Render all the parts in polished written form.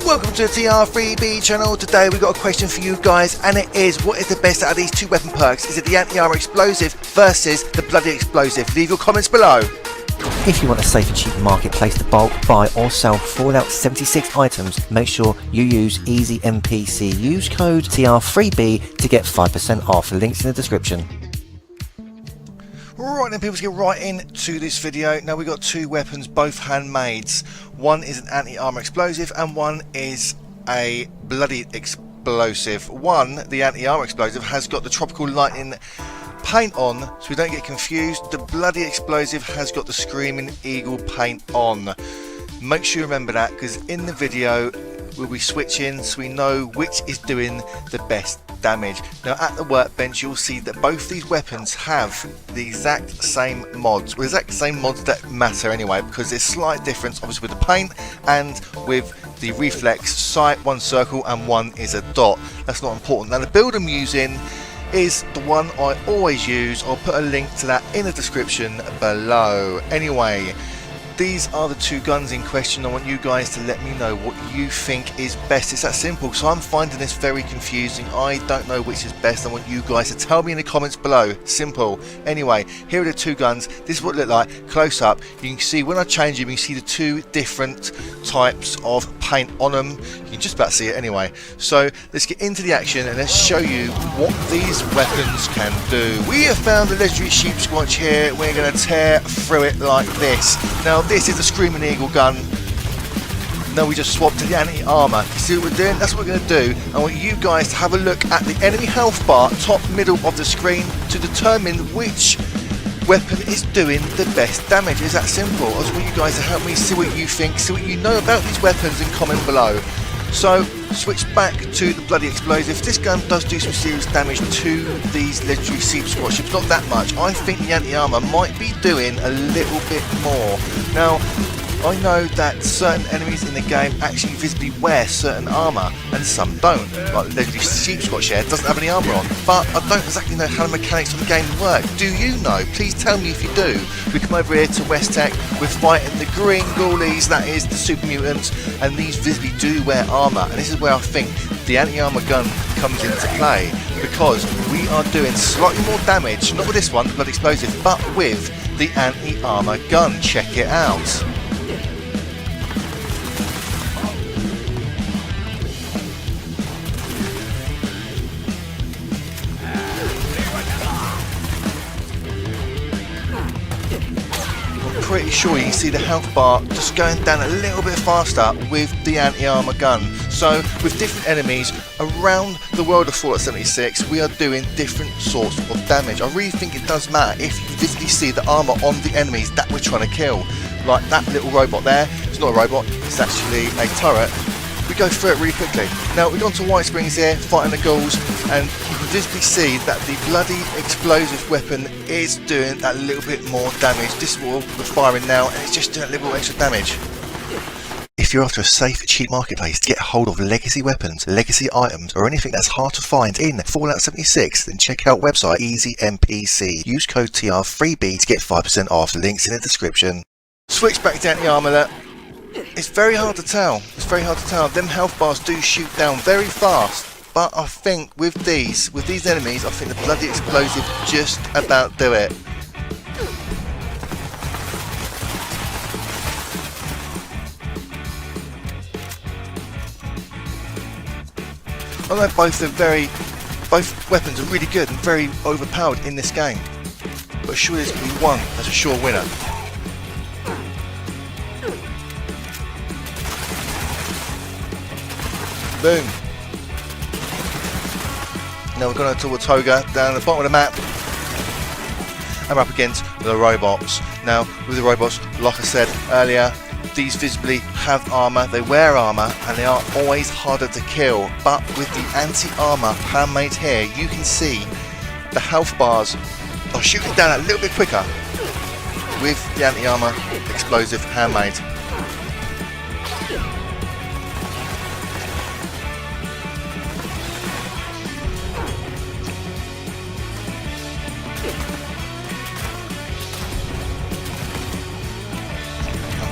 Welcome to the TR3B channel. Today we've got a question for you guys, and it is, what is the best out of these two weapon perks? Is it the anti-armor explosive versus the bloody explosive? Leave your comments below. If you want a safe and cheap marketplace to bulk, buy or sell Fallout 76 items, make sure you use EasyMPC. Use code TR3B to get 5% off. The link's in the description. Right then, people, let's get right into this video. Now we've got two weapons, both handmades. One is an anti-armor explosive and one is a bloody explosive. One, the anti-armor explosive, has got the tropical lightning paint on, so we don't get confused. The bloody explosive has got the screaming eagle paint on. Make sure you remember that, because in the video we'll be switching so we know which is doing the best damage. Now at the workbench you'll see that both these weapons have the exact same mods, well, exact same mods that matter anyway, because there's slight difference obviously with the paint and with the reflex sight. One circle and one is a dot. That's not important. Now the build I'm using is the one I always use. I'll put a link to that in the description below. Anyway, these are the two guns in question. I want you guys to let me know what you think is best. It's that simple. So I'm finding this very confusing. I don't know which is best. I want you guys to tell me in the comments below. Simple. Anyway, here are the two guns. This is what they look like close up. You can see when I change them, you can see the two different types of paint on them. You can just about see it anyway. So let's get into the action and let's show you what these weapons can do. We have found the legendary sheep squatch here. We're going to tear through it like this. Now this is a Screaming Eagle gun. Now we just swapped to the anti-armor. You see what we're doing? That's what we're going to do. I want you guys to have a look at the enemy health bar, top middle of the screen, to determine which weapon is doing the best damage. It's that simple. I just want you guys to help me see what you think, see what you know about these weapons, and comment below. So switch back to the bloody explosive. This gun does do some serious damage to these legendary sheep squatch ships. Not that much. I think the anti-armor might be doing a little bit more. Now I know that certain enemies in the game actually visibly wear certain armour and some don't. Like the legendary sheep squatch here doesn't have any armour on, but I don't exactly know how the mechanics of the game work. Do you know? Please tell me if you do. We come over here to West Tech, we're fighting the green ghoulies, that is the super mutants, and these visibly do wear armour, and this is where I think the anti-armour gun comes into play, because we are doing slightly more damage, not with this one, the bloody explosive, but with the anti-armour gun. Check it out. Pretty sure you can see the health bar just going down a little bit faster with the anti-armor gun. So with different enemies around the world of Fallout 76, we are doing different sorts of damage. I really think it does matter if you visibly see the armor on the enemies that we're trying to kill. Like that little robot there, it's not a robot, it's actually a turret. We go through it really quickly. Now we've gone to White Springs here, fighting the ghouls, and you can visibly see that the bloody explosive weapon is doing a little bit more damage. This is what we're firing now, and it's just doing a little extra damage. If you're after a safe, cheap marketplace to get hold of legacy weapons, legacy items, or anything that's hard to find in Fallout 76, then check out website EasyMPC. Use code TR3B to get 5% off. The link's in the description. Switch back to anti-armor there. It's very hard to tell. It's very hard to tell. Them health bars do shoot down very fast, but I think with these enemies, I think the bloody explosive just about do it. Although both weapons are really good and very overpowered in this game, but surely there's going to be one that's a sure winner. Boom. Now we're going to Watoga down at the bottom of the map, and we're up against the robots. Now with the robots, like I said earlier, these visibly have armour, they wear armour, and they are always harder to kill. But with the anti-armour handmade here, you can see the health bars are shooting down a little bit quicker with the anti-armour explosive handmade.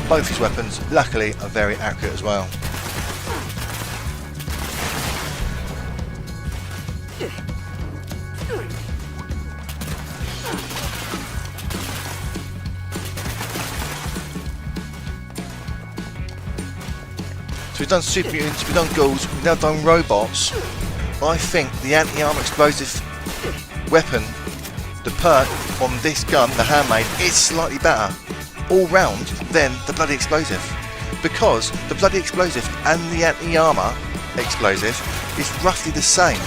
Both his weapons, luckily, are very accurate as well. So we've done super mutants, we've done ghouls, we've now done robots. I think the anti-armor explosive weapon, the perk on this gun, the handmade, is slightly better all round than the bloody explosive, because the bloody explosive and the anti-armor explosive is roughly the same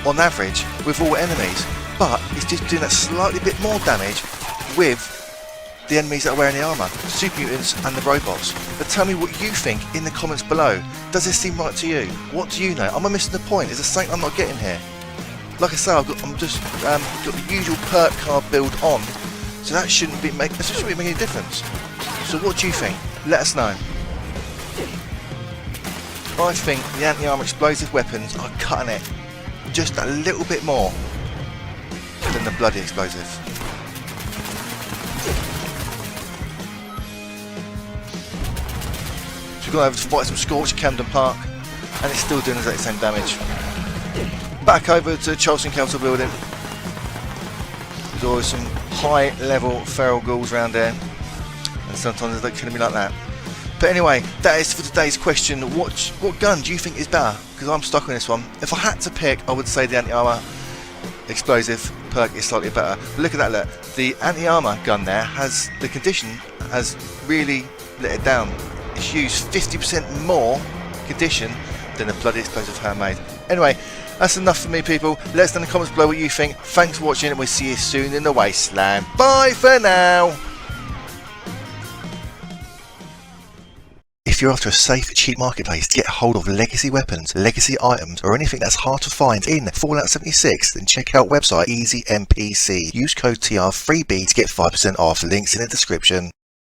on average with all enemies, but it's just doing that slightly bit more damage with the enemies that are wearing the armour, super mutants and the robots. But tell me what you think in the comments below. Does this seem right to you? What do you know? Am I missing the point? Is there something I'm not getting here? Like I say, I'm just got the usual perk card build on, so that shouldn't be making any difference. So what do you think? Let us know. I think the anti-armor explosive weapons are cutting it just a little bit more than the bloody explosive. So we've gone over to fight some Scorch at Camden Park, and it's still doing the exact same damage. Back over to Charleston Council building. There's always some high level feral ghouls around there, and sometimes they can be like that. But anyway, that is for today's question. What gun do you think is better? Because I'm stuck on this one. If I had to pick, I would say the anti-armor explosive perk is slightly better. But look at that, look. The anti-armor gun there has, the condition has really let it down. It's used 50% more condition than the bloody explosive handmade. Anyway, that's enough for me, people. Let us know in the comments below what you think. Thanks for watching, and we'll see you soon in the wasteland. Bye for now. If you're after a safe, cheap marketplace to get hold of legacy weapons, legacy items, or anything that's hard to find in Fallout 76, then check out website EasyMPC. Use code TR3B to get 5% off. Links in the description.